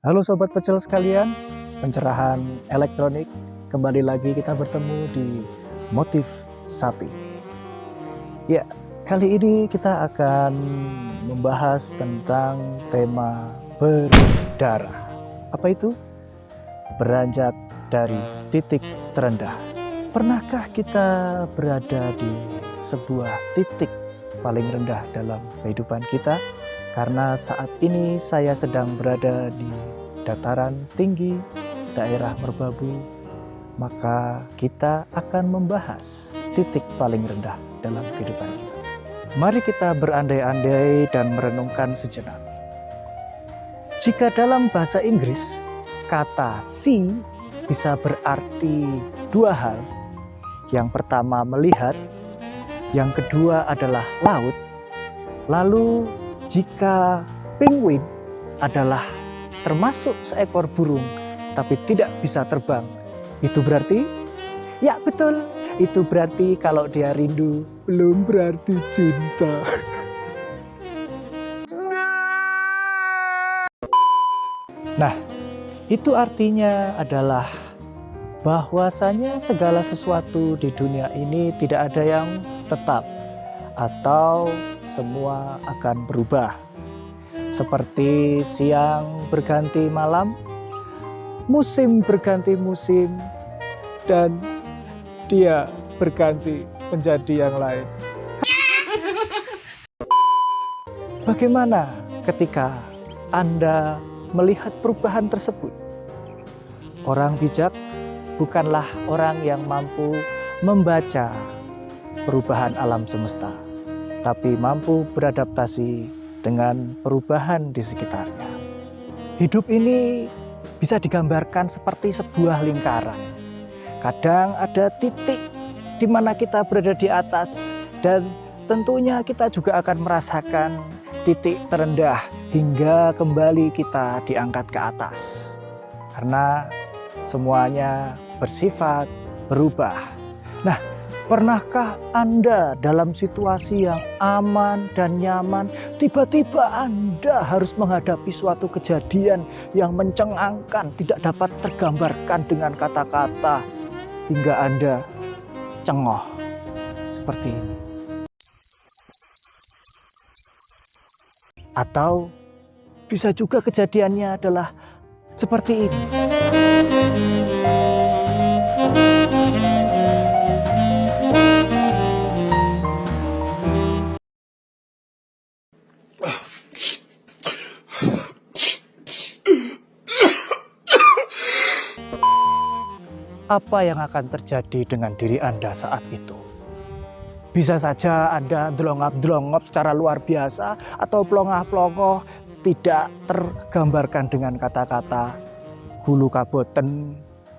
Halo Sobat Pecel sekalian, pencerahan elektronik. Kembali lagi kita bertemu di Motif Sapi. Ya, kali ini kita akan membahas tentang tema berdarah. Apa itu? Beranjak dari titik terendah. Pernahkah kita berada di sebuah titik paling rendah dalam kehidupan kita? Karena saat ini saya sedang berada di dataran tinggi daerah Merbabu, maka kita akan membahas titik paling rendah dalam kehidupan kita. Mari kita berandai-andai dan merenungkan sejenak. Jika dalam bahasa Inggris, kata sea bisa berarti dua hal. Yang pertama melihat, yang kedua adalah laut. Lalu jika penguin adalah termasuk seekor burung tapi tidak bisa terbang, itu berarti? Ya betul, itu berarti kalau dia rindu belum berarti cinta. Nah, itu artinya adalah bahwasanya segala sesuatu di dunia ini tidak ada yang tetap, atau semua akan berubah. Seperti siang berganti malam, musim berganti musim, dan dia berganti menjadi yang lain. Bagaimana ketika Anda melihat perubahan tersebut? Orang bijak bukanlah orang yang mampu membaca perubahan alam semesta, tapi mampu beradaptasi dengan perubahan di sekitarnya. Hidup ini bisa digambarkan seperti sebuah lingkaran. Kadang ada titik di mana kita berada di atas, dan tentunya kita juga akan merasakan titik terendah hingga kembali kita diangkat ke atas. Karena semuanya bersifat berubah. Nah, pernahkah Anda dalam situasi yang aman dan nyaman, tiba-tiba Anda harus menghadapi suatu kejadian yang mencengangkan, tidak dapat tergambarkan dengan kata-kata, hingga Anda cengoh seperti ini? Atau bisa juga kejadiannya adalah seperti ini. Apa yang akan terjadi dengan diri Anda saat itu? Bisa saja Anda delongap-delongop secara luar biasa, atau plongah-plongoh tidak tergambarkan dengan kata-kata, gulu kaboten,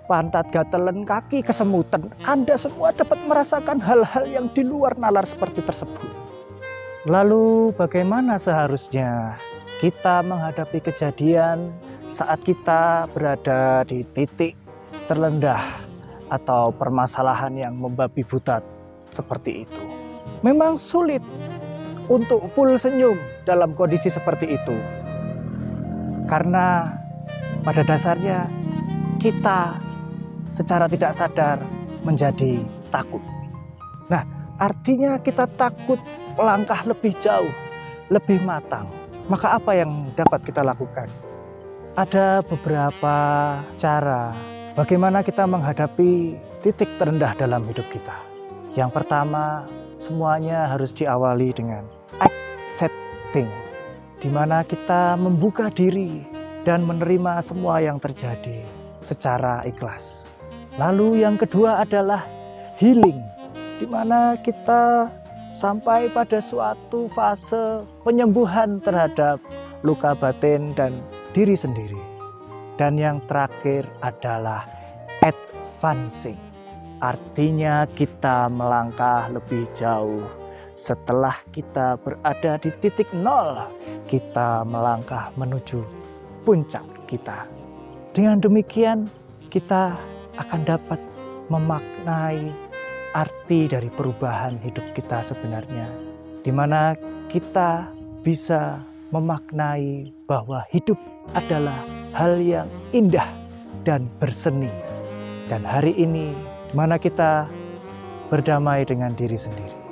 pantat gatelen, kaki kesemutan. Anda semua dapat merasakan hal-hal yang di luar nalar seperti tersebut. Lalu bagaimana seharusnya kita menghadapi kejadian saat kita berada di titik terlendah atau permasalahan yang membabi buta seperti itu? Memang sulit untuk full senyum dalam kondisi seperti itu, karena pada dasarnya kita secara tidak sadar menjadi takut. Nah, artinya kita takut melangkah lebih jauh, lebih matang. Maka apa yang dapat kita lakukan? Ada beberapa cara bagaimana kita menghadapi titik terendah dalam hidup kita. Yang pertama, semuanya harus diawali dengan accepting, di mana kita membuka diri dan menerima semua yang terjadi secara ikhlas. Lalu yang kedua adalah healing, di mana kita sampai pada suatu fase penyembuhan terhadap luka batin dan diri sendiri. Dan yang terakhir adalah advancing, artinya kita melangkah lebih jauh. Setelah kita berada di titik nol, kita melangkah menuju puncak kita. Dengan demikian kita akan dapat memaknai arti dari perubahan hidup kita sebenarnya, di mana kita bisa memaknai bahwa hidup adalah hal yang indah dan berseni. Dan hari ini, di mana kita berdamai dengan diri sendiri.